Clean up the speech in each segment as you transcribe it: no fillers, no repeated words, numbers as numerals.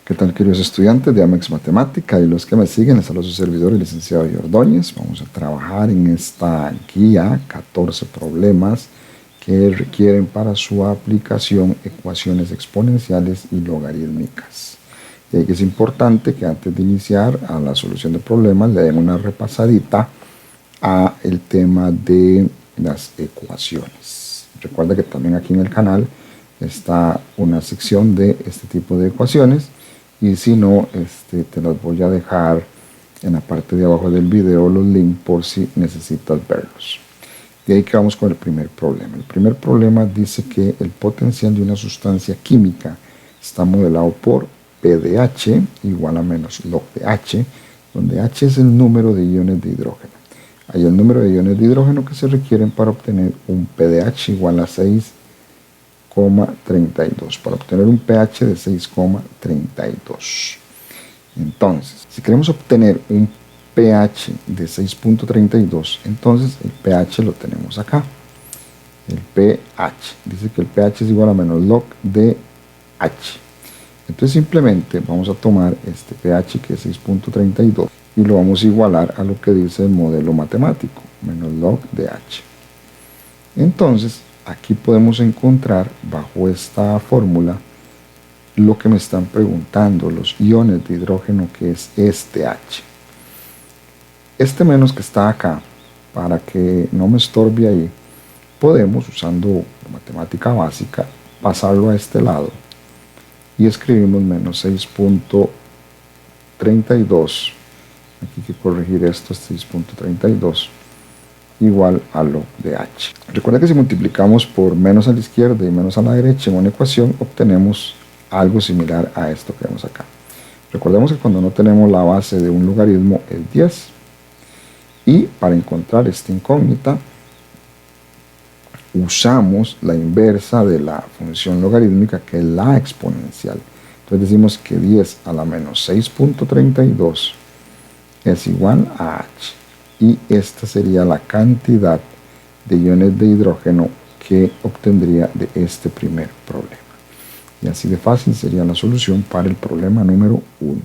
¿Qué tal, queridos estudiantes de Amex Matemática y los que me siguen? Les saluda su servidor, el licenciado Ordóñez. Vamos a trabajar en esta guía 14 problemas que requieren para su aplicación ecuaciones exponenciales y logarítmicas. Y ahí que es importante que antes de iniciar a la solución de problemas le den una repasadita a el tema de las ecuaciones. Recuerda que también aquí en el canal está una sección de este tipo de ecuaciones. Y si no, te las voy a dejar en la parte de abajo del video los links por si necesitas verlos. De ahí que vamos con el primer problema. El primer problema dice que el potencial de una sustancia química está modelado por P de H igual a menos log de H, donde H es el número de iones de hidrógeno. Hay el número de iones de hidrógeno que se requieren para obtener un pH igual a 6,32, para obtener un pH de 6,32. Entonces, si queremos obtener un pH de 6,32, entonces el pH lo tenemos acá. El pH dice que el pH es igual a menos log de H. Entonces simplemente vamos a tomar este pH que es 6,32 y lo vamos a igualar a lo que dice el modelo matemático, menos log de H. Entonces, aquí podemos encontrar bajo esta fórmula lo que me están preguntando, los iones de hidrógeno, que es este H. Este menos que está acá, para que no me estorbe ahí, podemos, usando matemática básica, pasarlo a este lado y escribimos menos 6,32. Aquí hay que corregir esto, 6,32. igual a log de H. Recuerda que si multiplicamos por menos a la izquierda y menos a la derecha en una ecuación, obtenemos algo similar a esto que vemos acá. Recordemos que cuando no tenemos la base de un logaritmo es 10. Y para encontrar esta incógnita, usamos la inversa de la función logarítmica, que es la exponencial. Entonces decimos que 10 a la menos 6,32 es igual a H. Y esta sería la cantidad de iones de hidrógeno que obtendría de este primer problema. Y así de fácil sería la solución para el problema número 1.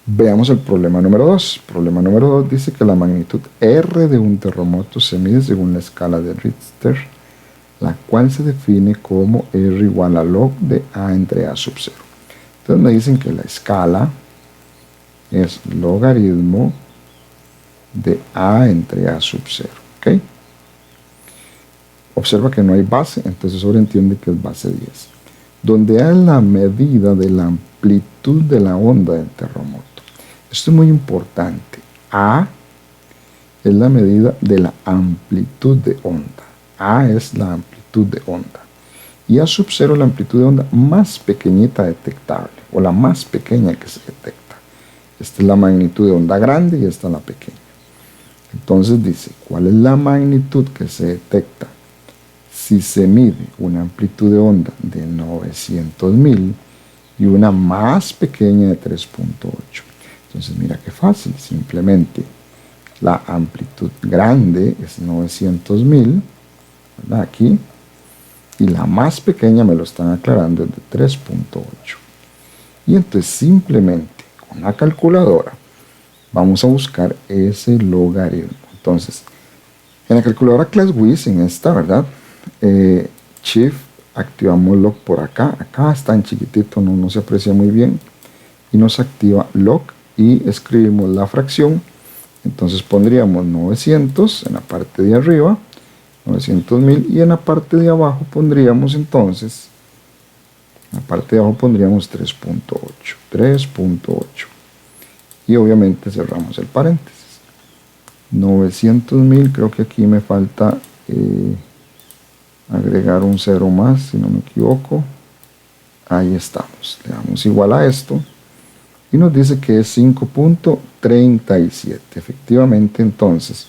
Veamos el problema número 2. El problema número 2 dice que la magnitud R de un terremoto se mide según la escala de Richter, la cual se define como R igual a log de A entre A sub 0. Entonces me dicen que la escala es logaritmo de A entre A sub 0, ¿ok? Observa que no hay base, entonces sobreentiende que es base 10. Donde A es la medida de la amplitud de la onda del terremoto. Esto es muy importante. A es la medida de la amplitud de onda. A es la amplitud de onda. Y A sub 0 es la amplitud de onda más pequeñita detectable, o la más pequeña que se detecta. Esta es la magnitud de onda grande y esta es la pequeña. Entonces dice, ¿cuál es la magnitud que se detecta si se mide una amplitud de onda de 900.000 y una más pequeña de 3,8? Entonces mira qué fácil, simplemente la amplitud grande es 900.000, ¿verdad? Aquí, y la más pequeña me lo están aclarando es de 3,8. Y entonces simplemente con la calculadora vamos a buscar ese logaritmo. Entonces, en la calculadora ClassWiz, en esta, ¿verdad? Shift, activamos log por acá. Acá está en chiquitito, no se aprecia muy bien. Y nos activa log y escribimos la fracción. Entonces pondríamos 900 en la parte de arriba, 900.000, y en la parte de abajo pondríamos entonces, en la parte de abajo pondríamos 3,8. Y obviamente cerramos el paréntesis. 900.000, creo que aquí me falta agregar un 0 más, si no me equivoco. Ahí estamos. Le damos igual a esto. Y nos dice que es 5,37. Efectivamente, entonces,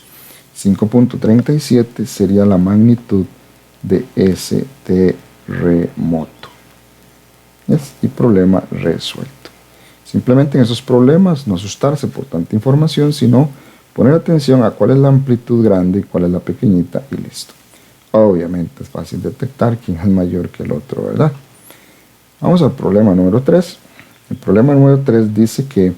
5,37 sería la magnitud de ese terremoto. ¿Ves? Y problema resuelto. Simplemente en esos problemas no asustarse por tanta información, sino poner atención a cuál es la amplitud grande y cuál es la pequeñita y listo. Obviamente es fácil detectar quién es mayor que el otro, ¿verdad? Vamos al problema número 3. El problema número 3 dice que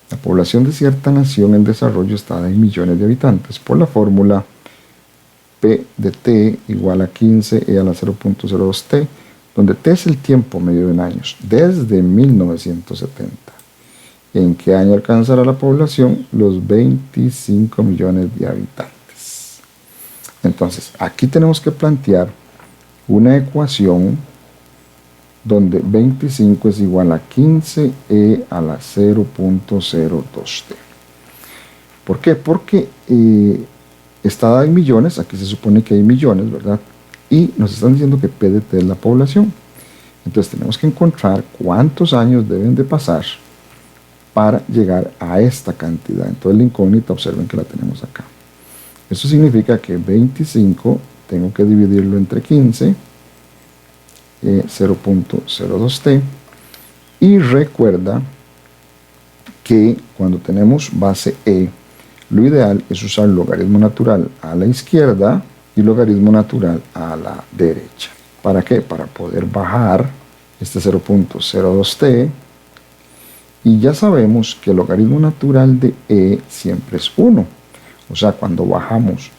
la población de cierta nación en desarrollo está en millones de habitantes por la fórmula P de t igual a 15 e a la 0.02t, donde t es el tiempo medio en años, desde 1970. ¿En qué año alcanzará la población los 25 millones de habitantes? Entonces, aquí tenemos que plantear una ecuación donde 25 es igual a 15e a la 0.02t. ¿Por qué? Porque está dada en millones, aquí se supone que hay millones, ¿verdad? Y nos están diciendo que P de T es la población. Entonces tenemos que encontrar cuántos años deben de pasar para llegar a esta cantidad. Entonces la incógnita, observen que la tenemos acá. Eso significa que 25 tengo que dividirlo entre 15, 0.02t, y recuerda que cuando tenemos base e, lo ideal es usar logaritmo natural a la izquierda y logaritmo natural a la derecha. ¿Para qué? Para poder bajar este 0.02t, y ya sabemos que el logaritmo natural de e siempre es 1. O sea, cuando bajamos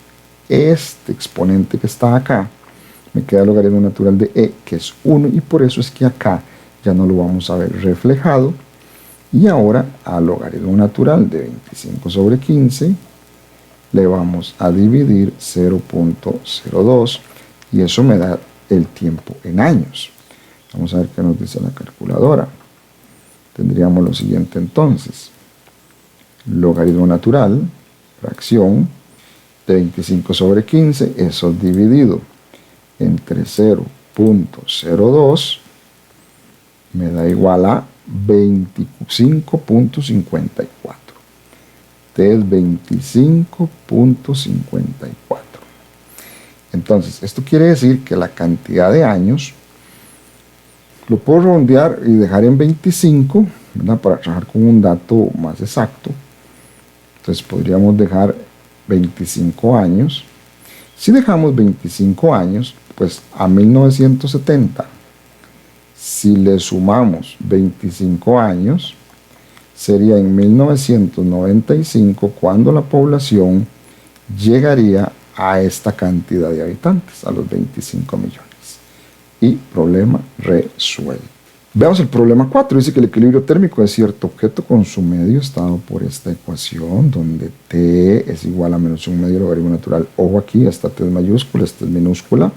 este exponente que está acá, me queda el logaritmo natural de e, que es 1, y por eso es que acá ya no lo vamos a ver reflejado. Y ahora al logaritmo natural de 25 sobre 15 le vamos a dividir 0.02, y eso me da el tiempo en años. Vamos a ver qué nos dice la calculadora. Tendríamos lo siguiente entonces: logaritmo natural, fracción de 25 sobre 15, eso dividido entre 0.02 me da igual a 25.54. T es 25.54. Entonces, esto quiere decir que la cantidad de años lo puedo redondear y dejar en 25, ¿verdad?, para trabajar con un dato más exacto. Entonces podríamos dejar 25 años. Si dejamos 25 años, pues a 1970, si le sumamos 25 años, sería en 1995 cuando la población llegaría a esta cantidad de habitantes, a los 25 millones. Y problema resuelto. Veamos el problema 4. Dice que el equilibrio térmico de cierto objeto con su medio está dado por esta ecuación, donde t es igual a menos un medio logaritmo natural. Ojo aquí, esta t es mayúscula, esta es minúscula,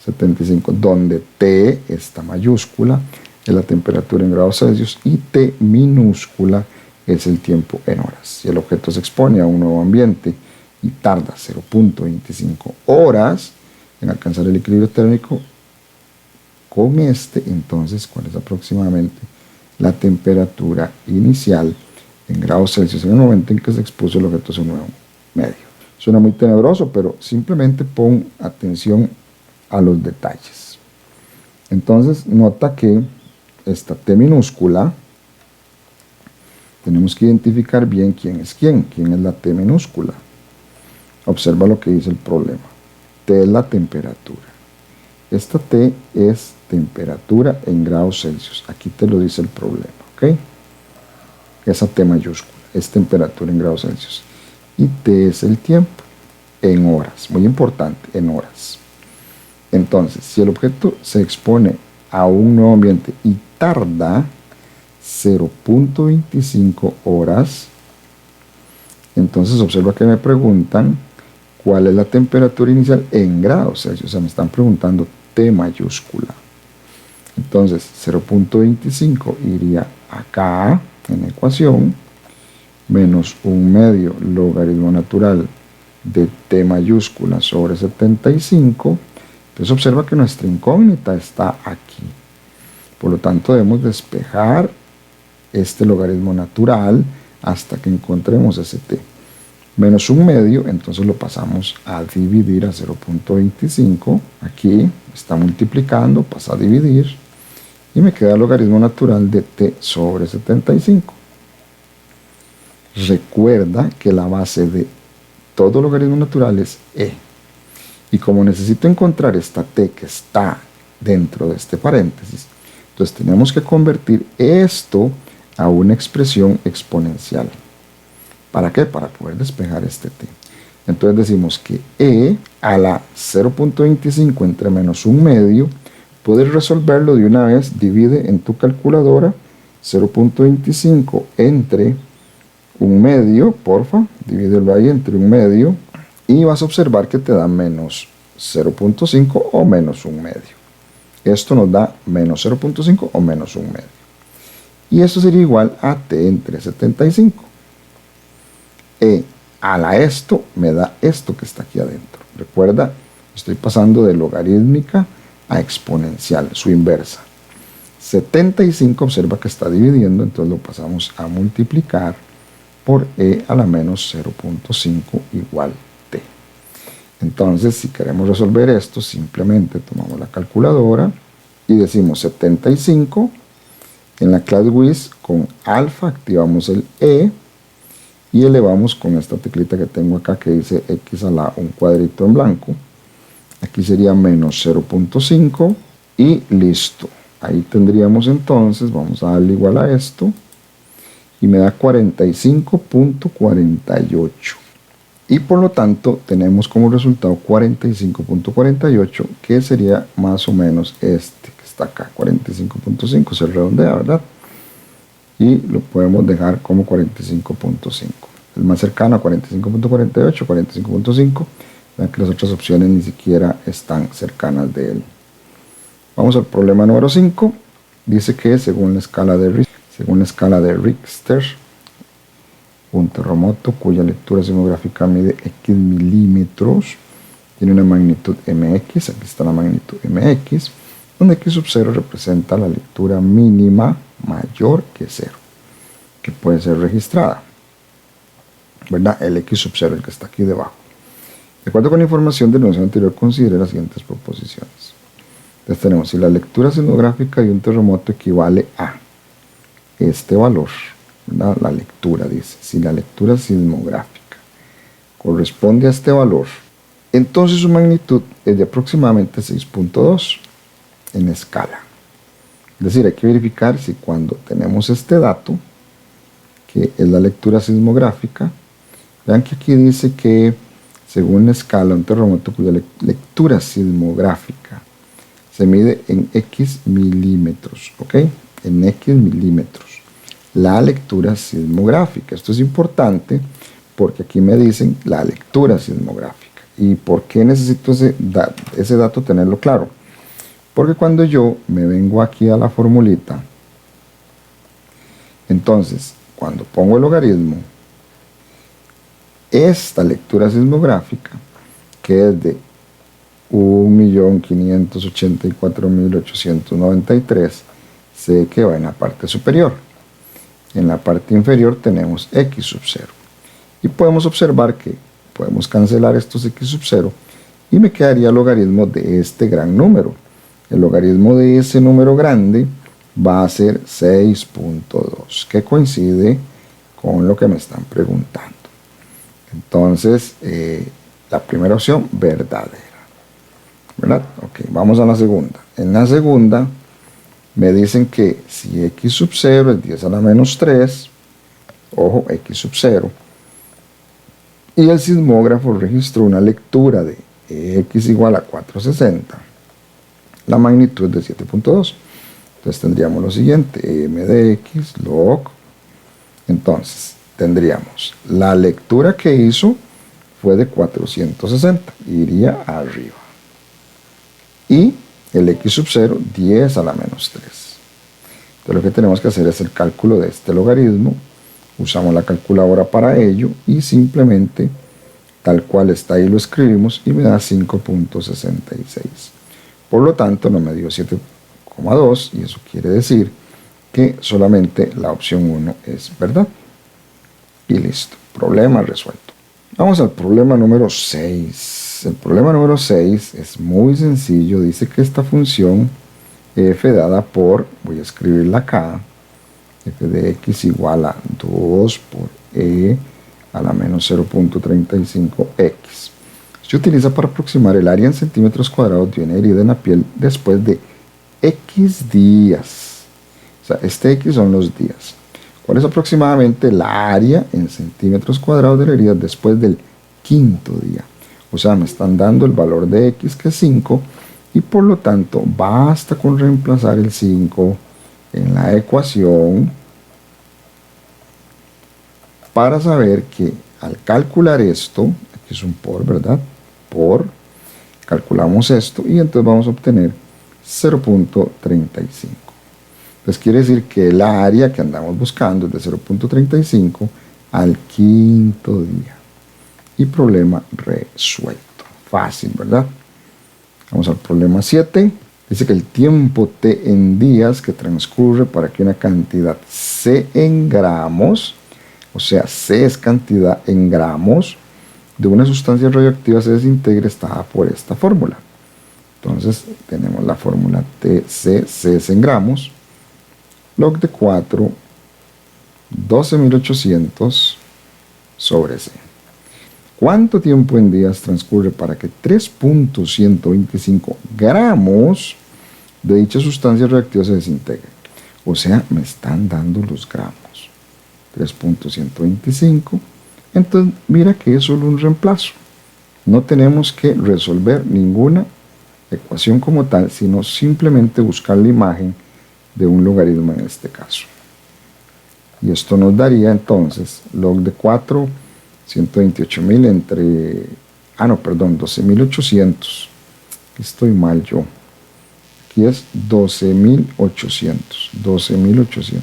75, donde t, esta mayúscula, es la temperatura en grados Celsius y t minúscula es el tiempo en horas. Si el objeto se expone a un nuevo ambiente y tarda 0.25 horas en alcanzar el equilibrio térmico con entonces, ¿cuál es aproximadamente la temperatura inicial en grados Celsius en el momento en que se expuso el objeto a su nuevo medio? Suena muy tenebroso, pero simplemente pon atención a los detalles. Entonces, nota que esta t minúscula, tenemos que identificar bien quién es quién es la t minúscula. Observa lo que dice el problema. T es la temperatura. Esta t es temperatura en grados Celsius. Aquí te lo dice el problema, ¿ok? Esa t mayúscula es temperatura en grados Celsius. Y t es el tiempo en horas. Muy importante, en horas. Entonces, si el objeto se expone a un nuevo ambiente y tarda 0.25 horas, entonces observa que me preguntan cuál es la temperatura inicial en grados Celsius. O sea, me están preguntando T mayúscula. Entonces 0.25 iría acá en la ecuación, menos un medio logaritmo natural de T mayúscula sobre 75. Entonces observa que nuestra incógnita está aquí. Por lo tanto debemos despejar este logaritmo natural hasta que encontremos ese t. Menos un medio, entonces lo pasamos a dividir a 0.25. Aquí está multiplicando, pasa a dividir y me queda el logaritmo natural de t sobre 75. Recuerda que la base de todo logaritmo natural es e. Y como necesito encontrar esta t que está dentro de este paréntesis, entonces tenemos que convertir esto a una expresión exponencial. ¿Para qué? Para poder despejar este t. Entonces decimos que e a la 0.25 entre menos 1/2, puedes resolverlo de una vez. Divide en tu calculadora 0.25 entre 1/2, porfa, divídelo ahí entre 1/2, y vas a observar que te da menos 0.5 o menos 1/2. Esto nos da menos 0.5 o menos 1/2. Y eso sería igual a t entre 75. E a la esto me da esto que está aquí adentro. Recuerda, estoy pasando de logarítmica a exponencial, su inversa. 75, observa que está dividiendo, entonces lo pasamos a multiplicar por e a la menos 0.5 igual t. Entonces, si queremos resolver esto, simplemente tomamos la calculadora y decimos 75. En la class Wiz con alfa activamos el e y elevamos con esta teclita que tengo acá que dice x a la un cuadrito en blanco. Aquí sería menos 0.5 y listo. Ahí tendríamos entonces, vamos a darle igual a esto, y me da 45.48. Y por lo tanto tenemos como resultado 45.48, que sería más o menos este que está acá, 45.5, se redondea, ¿verdad? Y lo podemos dejar como 45.5. El más cercano a 45.48, 45.5. Vean que las otras opciones ni siquiera están cercanas de él. Vamos al problema número 5. Dice que según la escala de Richter, un terremoto cuya lectura sismográfica mide x milímetros tiene una magnitud mx, aquí está la magnitud mx, donde x sub 0 representa la lectura mínima mayor que 0, que puede ser registrada, ¿verdad? El x sub 0, el que está aquí debajo. De acuerdo con la información del enunciado anterior, considere las siguientes proposiciones. Entonces tenemos, si la lectura sismográfica de un terremoto equivale a este valor, ¿verdad? La lectura dice, si la lectura sismográfica corresponde a este valor, entonces su magnitud es de aproximadamente 6.2 en escala. Es decir, hay que verificar si cuando tenemos este dato, que es la lectura sismográfica, vean que aquí dice que según la escala, un terremoto cuya lectura sismográfica se mide en x milímetros, ¿ok? En x milímetros. La lectura sismográfica. Esto es importante porque aquí me dicen la lectura sismográfica. ¿Y por qué necesito ese dato tenerlo claro? Porque cuando yo me vengo aquí a la formulita, entonces, cuando pongo el logaritmo, esta lectura sismográfica, que es de 1.584.893, sé que va en la parte superior. En la parte inferior tenemos x sub 0. Y podemos observar que podemos cancelar estos x sub 0 y me quedaría el logaritmo de este gran número. El logaritmo de ese número grande va a ser 6.2, que coincide con lo que me están preguntando. Entonces, la primera opción, verdadera, ¿verdad? Ok, vamos a la segunda. En la segunda me dicen que si x sub 0 es 10 a la menos 3, ojo, x sub 0, y el sismógrafo registró una lectura de x igual a 460, la magnitud es de 7.2. Entonces tendríamos lo siguiente, m de x log, entonces tendríamos la lectura que hizo fue de 460, iría arriba, y el x sub 0, 10 a la menos 3. Entonces lo que tenemos que hacer es el cálculo de este logaritmo, usamos la calculadora para ello y simplemente tal cual está ahí lo escribimos y me da 5.66. Por lo tanto no me dio 7,2 y eso quiere decir que solamente la opción 1 es verdad. Y listo, problema resuelto. Vamos al problema número 6. El problema número 6 es muy sencillo. Dice que esta función f dada por, voy a escribirla acá, f de x igual a 2 por e a la menos 0.35x. Se utiliza para aproximar el área en centímetros cuadrados de una herida en la piel después de x días. O sea, este x son los días. ¿Cuál es aproximadamente la área en centímetros cuadrados de la herida después del quinto día? O sea, me están dando el valor de X, que es 5, y por lo tanto basta con reemplazar el 5 en la ecuación para saber que al calcular esto, aquí es un por, ¿verdad? Calculamos esto y entonces vamos a obtener 0.35. Entonces quiere decir que el área que andamos buscando es de 0.35 al quinto día. Y problema resuelto. Fácil, ¿verdad? Vamos al problema 7. Dice que el tiempo T en días que transcurre para que una cantidad C en gramos, o sea, C es cantidad en gramos, de una sustancia radioactiva se desintegre, está dada por esta fórmula. Entonces tenemos la fórmula TC, C es en gramos, log de 4, 12.800 sobre C. ¿Cuánto tiempo en días transcurre para que 3.125 gramos de dicha sustancia reactiva se desintegre? O sea, me están dando los gramos. 3.125. Entonces, mira que es solo un reemplazo. No tenemos que resolver ninguna ecuación como tal, sino simplemente buscar la imagen de un logaritmo en este caso. Y esto nos daría entonces log de 4, 128.000 entre... 12.800. Estoy mal yo. Aquí es 12.800. 12.800.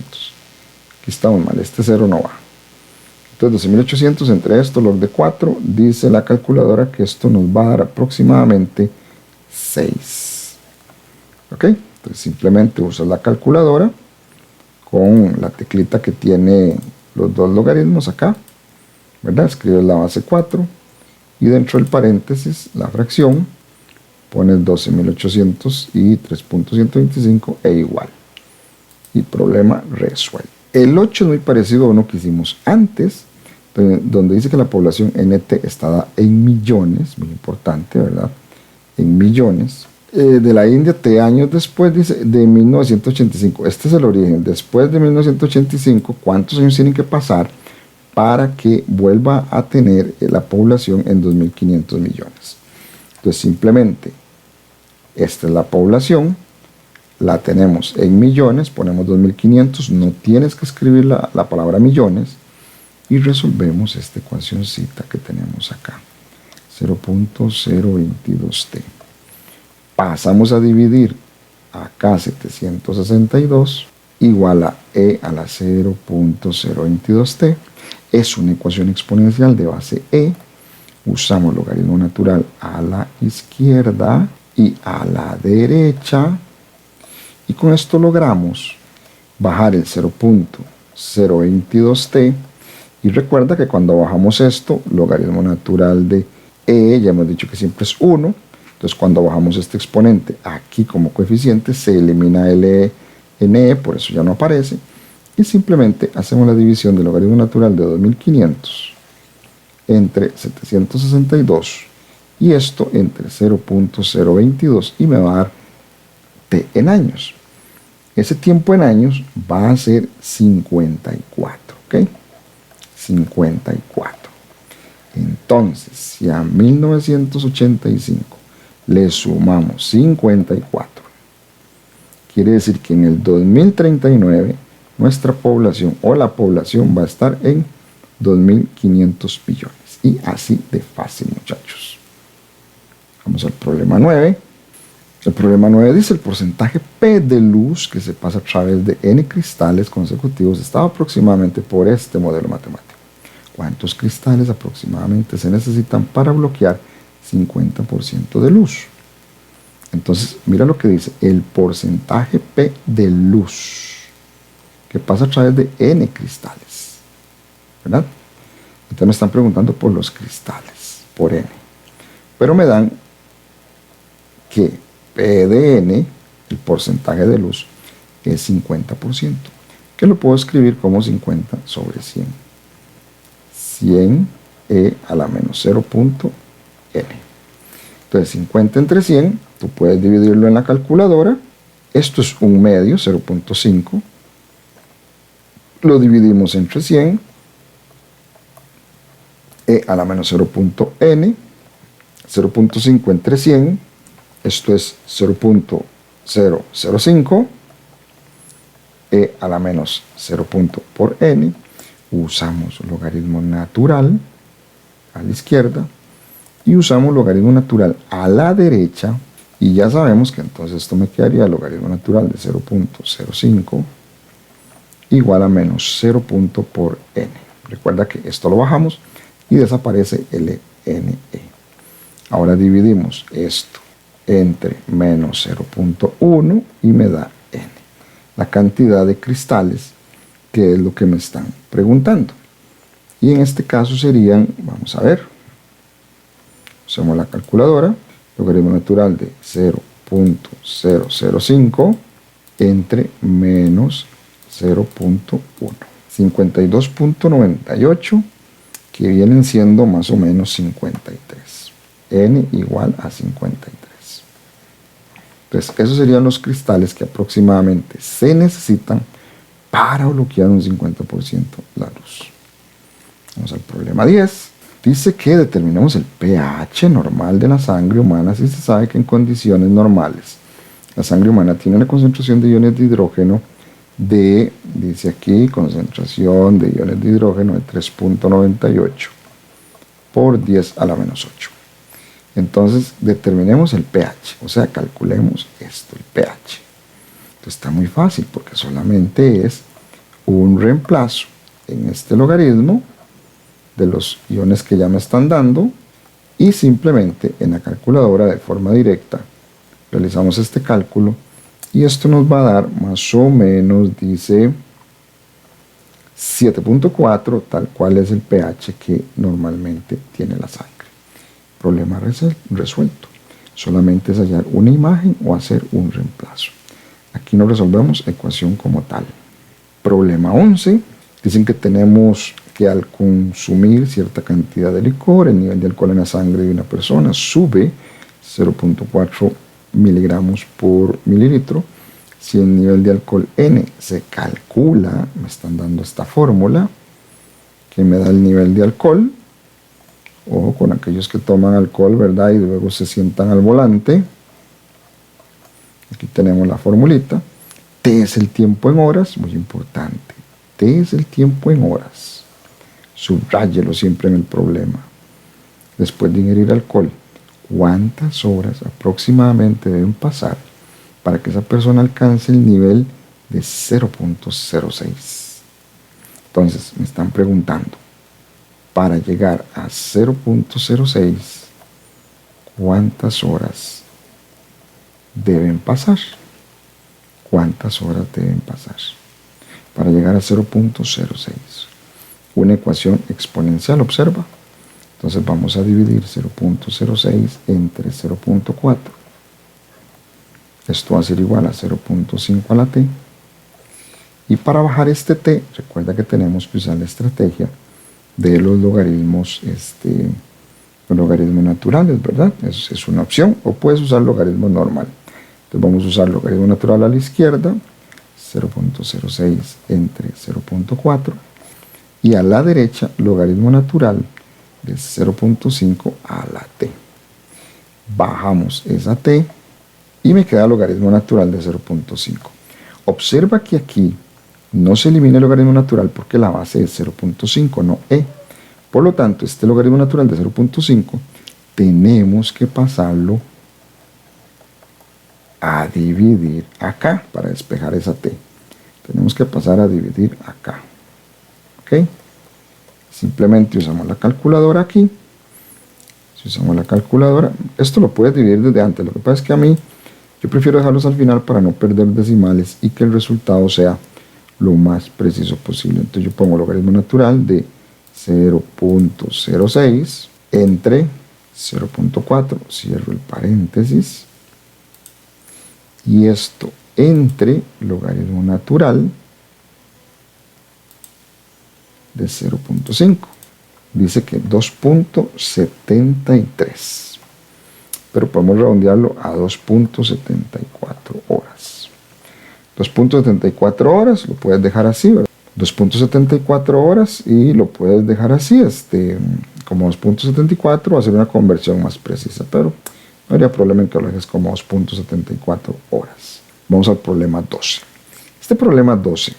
Aquí estamos mal, este 0 no va. Entonces 12.800 entre esto, log de 4, dice la calculadora que esto nos va a dar aproximadamente 6. ¿Ok? Entonces simplemente usas la calculadora con la teclita que tiene los dos logaritmos acá, ¿verdad? Escribes la base 4 y dentro del paréntesis la fracción, pones 12.800 y 3.125 e igual. Y problema resuelto. El 8 es muy parecido a uno que hicimos antes, donde dice que la población NT está dada en millones, muy importante, ¿verdad? En millones. De la India, T años después, dice de 1985. Este es el origen. Después de 1985, ¿cuántos años tienen que pasar para que vuelva a tener la población en 2.500 millones? Entonces, simplemente, esta es la población. La tenemos en millones, ponemos 2.500, no tienes que escribir la palabra millones y resolvemos esta ecuacióncita que tenemos acá, 0.022t. Pasamos a dividir acá 762 igual a e a la 0.022t. Es una ecuación exponencial de base e. Usamos logaritmo natural a la izquierda y a la derecha. Y con esto logramos bajar el 0.022t. Y recuerda que cuando bajamos esto, logaritmo natural de e, ya hemos dicho que siempre es 1. Entonces cuando bajamos este exponente aquí como coeficiente, se elimina el e en e, por eso ya no aparece. Y simplemente hacemos la división del logaritmo natural de 2500 entre 762 y esto entre 0.022 y me va a dar t en años. Ese tiempo en años va a ser 54, ¿ok? 54. Entonces, si a 1985 le sumamos 54, quiere decir que en el 2039 nuestra población o la población va a estar en 2.500 millones. Y así de fácil, muchachos. Vamos al problema 9. El problema 9 dice el porcentaje P de luz que se pasa a través de N cristales consecutivos estaba aproximadamente por este modelo matemático. ¿Cuántos cristales aproximadamente se necesitan para bloquear 50% de luz? Entonces, mira lo que dice, el porcentaje P de luz que pasa a través de N cristales, ¿verdad? Entonces me están preguntando por los cristales, por N. Pero me dan que P de N, el porcentaje de luz, es 50%, que lo puedo escribir como 50 sobre 100. 100 E a la menos 0.N. Entonces 50 entre 100, tú puedes dividirlo en la calculadora. Esto es un medio, 0.5. Lo dividimos entre 100, e a la menos 0.n, 0.5 entre 100, esto es 0.005, e a la menos 0. Por n, usamos logaritmo natural a la izquierda y usamos logaritmo natural a la derecha, y ya sabemos que entonces esto me quedaría logaritmo natural de 0.05 igual a menos 0. Por n. Recuerda que esto lo bajamos y desaparece el n. Ahora dividimos esto entre menos 0.1 y me da n, la cantidad de cristales, que es lo que me están preguntando. Y en este caso serían, vamos a ver, usamos la calculadora, logaritmo natural de 0.005 entre menos 0.1. 52.98, que vienen siendo más o menos 53. N igual a 53. Entonces, esos serían los cristales que aproximadamente se necesitan para bloquear un 50% la luz. Vamos al problema 10. Dice que determinemos el pH normal de la sangre humana si se sabe que en condiciones normales la sangre humana tiene una concentración de iones de hidrógeno de, dice aquí, concentración de iones de hidrógeno de 3.98 por 10 a la menos 8. Entonces determinemos el pH, o sea, calculemos esto, el pH. Entonces está muy fácil porque solamente es un reemplazo en este logaritmo de los iones que ya me están dando, y simplemente en la calculadora de forma directa realizamos este cálculo, y esto nos va a dar más o menos, dice 7.4, tal cual es el pH que normalmente tiene la sangre. Problema resuelto. Solamente es hallar una imagen o hacer un reemplazo. Aquí no resolvemos ecuación como tal. Problema 11. Dicen que tenemos que al consumir cierta cantidad de licor, el nivel de alcohol en la sangre de una persona sube 0.4 miligramos por mililitro. Si el nivel de alcohol N se calcula, me están dando esta fórmula que me da el nivel de alcohol. Ojo con aquellos que toman alcohol, ¿verdad? Y luego se sientan al volante. Aquí tenemos la formulita. T es el tiempo en horas, muy importante. T es el tiempo en horas. Subráyelo siempre en el problema. Después de ingerir alcohol, ¿cuántas horas aproximadamente deben pasar para que esa persona alcance el nivel de 0.06? Entonces, me están preguntando, para llegar a 0.06, ¿cuántas horas deben pasar? ¿Cuántas horas deben pasar para llegar a 0.06? Una ecuación exponencial, observa. Entonces vamos a dividir 0.06 entre 0.4. Esto va a ser igual a 0.5 a la t. Y para bajar este t, recuerda que tenemos que usar la estrategia de los logaritmos, los logaritmos naturales, ¿verdad? Es una opción, o puedes usar logaritmo normal. Entonces vamos a usar logaritmo natural a la izquierda, 0.06 entre 0.4, y a la derecha logaritmo natural de 0.5 a la t. Bajamos esa t y me queda logaritmo natural de 0.5. Observa que aquí no se elimina el logaritmo natural porque la base es 0.5, no e. Por lo tanto, este logaritmo natural de 0.5 tenemos que pasarlo a dividir acá para despejar esa t. Tenemos que pasar a dividir acá. ¿Ok? Simplemente usamos la calculadora aquí. Si usamos la calculadora, esto lo puedes dividir desde antes. Lo que pasa es que a mí, yo prefiero dejarlos al final para no perder decimales y que el resultado sea lo más preciso posible. Entonces yo pongo logaritmo natural de 0.06 entre 0.4, cierro el paréntesis, y esto entre logaritmo natural de 0.5. Dice que 2.73, pero podemos redondearlo a 2.74 horas. 2.74 horas lo puedes dejar así, ¿verdad? 2.74 horas y lo puedes dejar así, como 2.74, va a ser una conversión más precisa, pero no habría problema en que lo dejes como 2.74 horas. Vamos al problema 12. Este problema 12.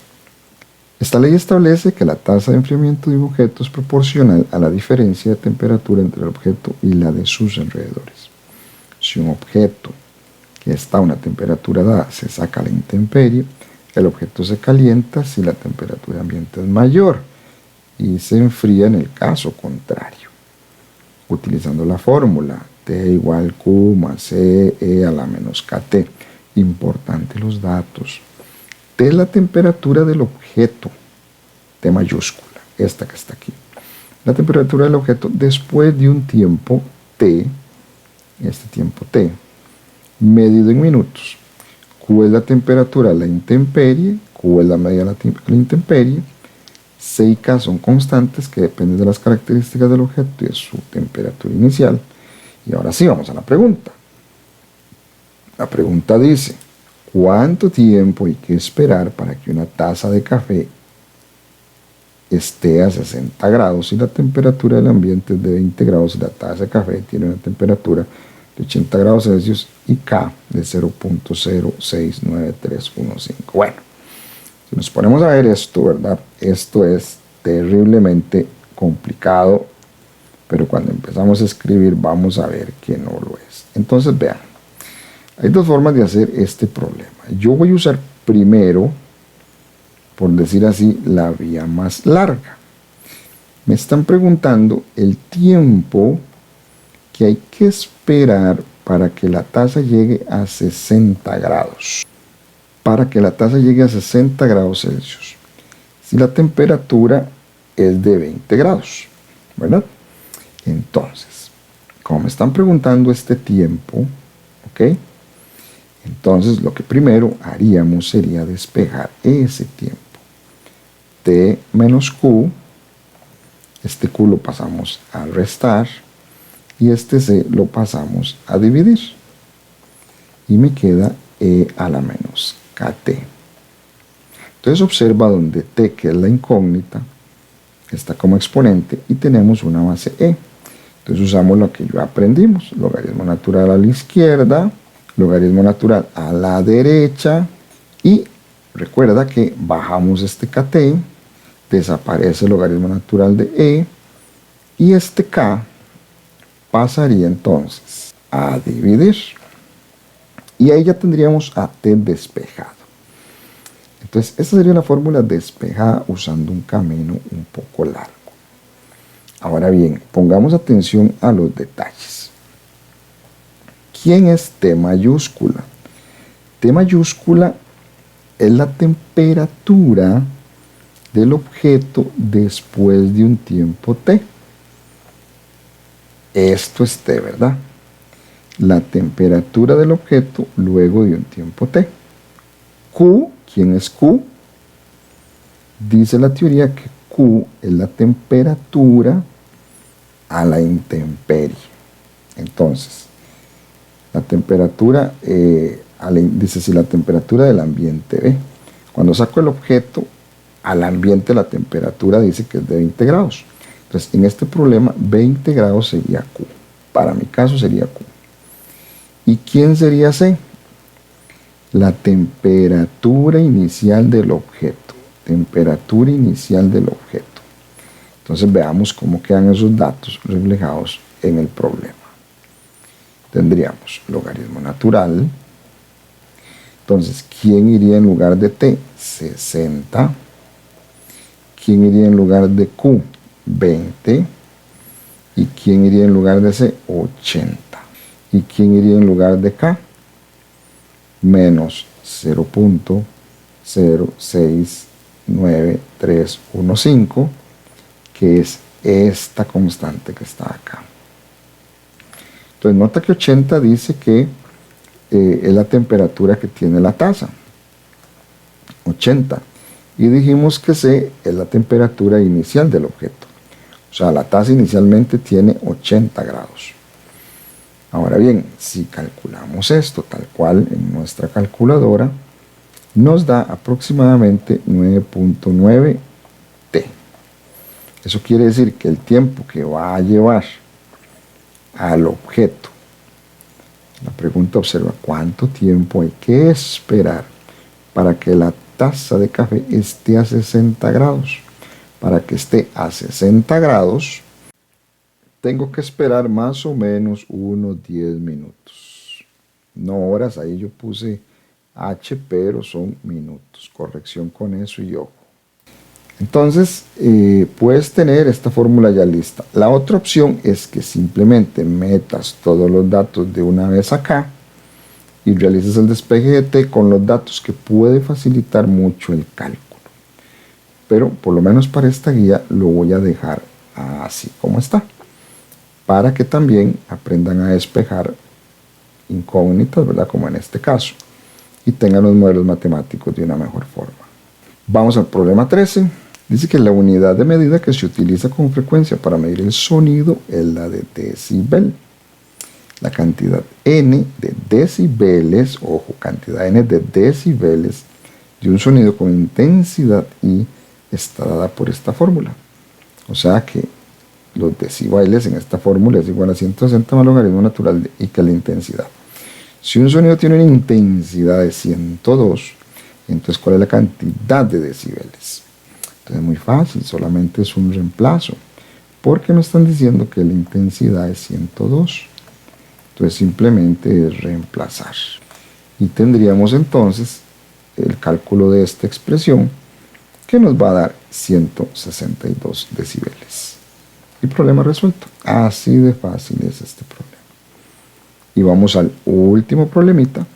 Esta ley establece que la tasa de enfriamiento de un objeto es proporcional a la diferencia de temperatura entre el objeto y la de sus alrededores. Si un objeto que está a una temperatura dada se saca a la intemperie, el objeto se calienta si la temperatura ambiente es mayor y se enfría en el caso contrario. Utilizando la fórmula T igual Q más C E a la menos KT. Importante los datos. T es la temperatura del objeto, T mayúscula, esta que está aquí. La temperatura del objeto después de un tiempo T, este tiempo T, medido en minutos. Q es la temperatura de la intemperie, Q es la medida de la intemperie, C y K son constantes que dependen de las características del objeto y de su temperatura inicial. Y ahora sí, vamos a la pregunta. La pregunta dice, ¿cuánto tiempo hay que esperar para que una taza de café esté a 60 grados si la temperatura del ambiente es de 20 grados y la taza de café tiene una temperatura de 80 grados Celsius y K de 0.069315? Bueno, si nos ponemos a ver esto, ¿verdad? Esto es terriblemente complicado, pero cuando empezamos a escribir vamos a ver que no lo es. Entonces vean, hay dos formas de hacer este problema. Yo voy a usar primero, por decir así, la vía más larga. Me están preguntando el tiempo que hay que esperar para que la taza llegue a 60 grados. Para que la taza llegue a 60 grados Celsius. Si la temperatura es de 20 grados, ¿verdad? Entonces, como me están preguntando este tiempo, ¿ok? Entonces, lo que primero haríamos sería despejar ese tiempo. T menos Q, este Q lo pasamos a restar y este C lo pasamos a dividir. Y me queda E a la menos KT. Entonces observa donde T, que es la incógnita, está como exponente y tenemos una base E. Entonces usamos lo que ya aprendimos, logaritmo natural a la izquierda, logaritmo natural a la derecha y recuerda que bajamos este KT, desaparece el logaritmo natural de E y este K pasaría entonces a dividir y ahí ya tendríamos a T despejado. Entonces esta sería la fórmula despejada usando un camino un poco largo. Ahora bien, pongamos atención a los detalles. ¿Quién es T mayúscula? T mayúscula es la temperatura del objeto después de un tiempo T. Esto es T, ¿verdad? La temperatura del objeto luego de un tiempo T. Q, ¿quién es Q? Dice la teoría que Q es la temperatura a la intemperie. Entonces, la temperatura, dice si la temperatura del ambiente, ¿ve? Cuando saco el objeto al ambiente, la temperatura dice que es de 20 grados. Entonces, en este problema, 20 grados sería Q. Para mi caso sería Q. ¿Y quién sería C? La temperatura inicial del objeto. Temperatura inicial del objeto. Entonces veamos cómo quedan esos datos reflejados en el problema. Tendríamos logaritmo natural. Entonces, ¿quién iría en lugar de T? 60. ¿Quién iría en lugar de Q? 20. ¿Y quién iría en lugar de C? 80. ¿Y quién iría en lugar de K? Menos 0.0699315, que es esta constante que está acá. Entonces nota que 80 dice que es la temperatura que tiene la taza. 80. Y dijimos que C es la temperatura inicial del objeto. O sea, la taza inicialmente tiene 80 grados. Ahora bien, si calculamos esto tal cual en nuestra calculadora, nos da aproximadamente 9.9 t. Eso quiere decir que el tiempo que va a llevar al objeto, la pregunta observa cuánto tiempo hay que esperar para que la taza de café esté a 60 grados. Para que esté a 60 grados, tengo que esperar más o menos unos 10 minutos. No horas, ahí yo puse H, pero son minutos. Corrección con eso y ojo. Entonces, puedes tener esta fórmula ya lista. La otra opción es que simplemente metas todos los datos de una vez acá y realices el despeje de t con los datos, que puede facilitar mucho el cálculo. Pero por lo menos para esta guía lo voy a dejar así como está, para que también aprendan a despejar incógnitas, ¿verdad? Como en este caso, y tengan los modelos matemáticos de una mejor forma. Vamos al problema 13. Dice que la unidad de medida que se utiliza con frecuencia para medir el sonido es la de decibel. La cantidad n de decibeles, ojo, cantidad n de decibeles de un sonido con intensidad I está dada por esta fórmula. O sea que los decibeles en esta fórmula es igual a 160 más logaritmo natural de I, que es la intensidad. Si un sonido tiene una intensidad de 102, entonces ¿cuál es la cantidad de decibeles? Entonces es muy fácil, solamente es un reemplazo, porque me están diciendo que la intensidad es 102. Entonces simplemente es reemplazar. Y tendríamos entonces el cálculo de esta expresión, que nos va a dar 162 decibeles. Y problema resuelto. Así de fácil es este problema. Y vamos al último problemita.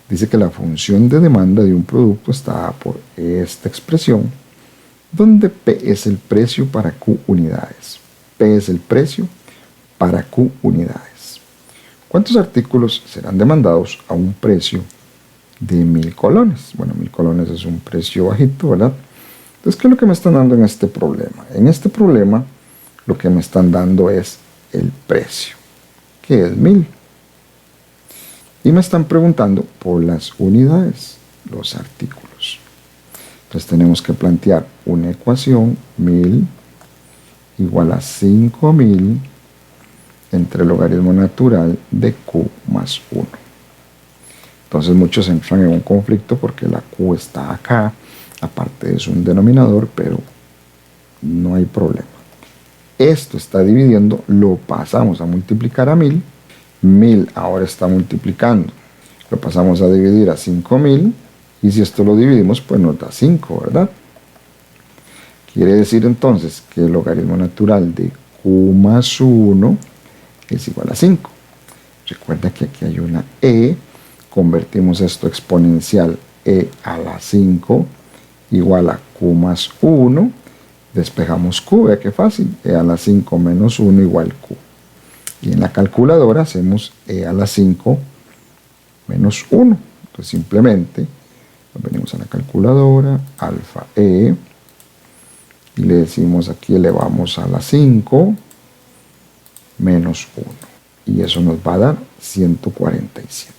Dice que la función de demanda de un producto está dada por esta expresión, donde P es el precio para Q unidades. P es el precio para Q unidades. ¿Cuántos artículos serán demandados a un precio de 1000 colones? Bueno, 1000 colones es un precio bajito, ¿verdad? Entonces, ¿qué es lo que me están dando en este problema? En este problema, lo que me están dando es el precio, que es 1000. Y me están preguntando por las unidades, los artículos. Entonces, tenemos que plantear una ecuación: 1000 igual a 5000 entre el logaritmo natural de Q más 1. Entonces muchos entran en un conflicto porque la Q está acá, aparte es un denominador, pero no hay problema. Esto está dividiendo, lo pasamos a multiplicar a 1000, 1000 ahora está multiplicando, lo pasamos a dividir a 5000, y si esto lo dividimos, pues nos da 5, ¿verdad? Quiere decir entonces que el logaritmo natural de Q más 1 es igual a 5. Recuerda que aquí hay una E, convertimos esto a exponencial, E a la 5 igual a Q más 1, despejamos Q, vea qué fácil, E a la 5 menos 1 igual Q. Y en la calculadora hacemos E a la 5 menos 1. Entonces simplemente nos venimos a la calculadora, alfa E, y le decimos aquí elevamos a la 5 menos 1. Y eso nos va a dar 147.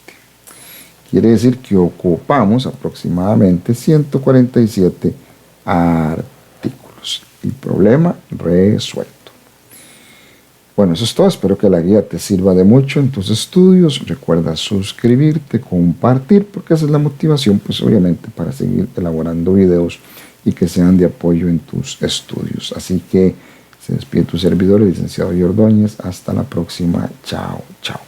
Quiere decir que ocupamos aproximadamente 147 artículos. El problema resuelto. Bueno, eso es todo. Espero que la guía te sirva de mucho en tus estudios. Recuerda suscribirte, compartir, porque esa es la motivación, pues obviamente, para seguir elaborando videos y que sean de apoyo en tus estudios. Así que se despide tu servidor, el licenciado Ordóñez. Hasta la próxima. Chao, chao.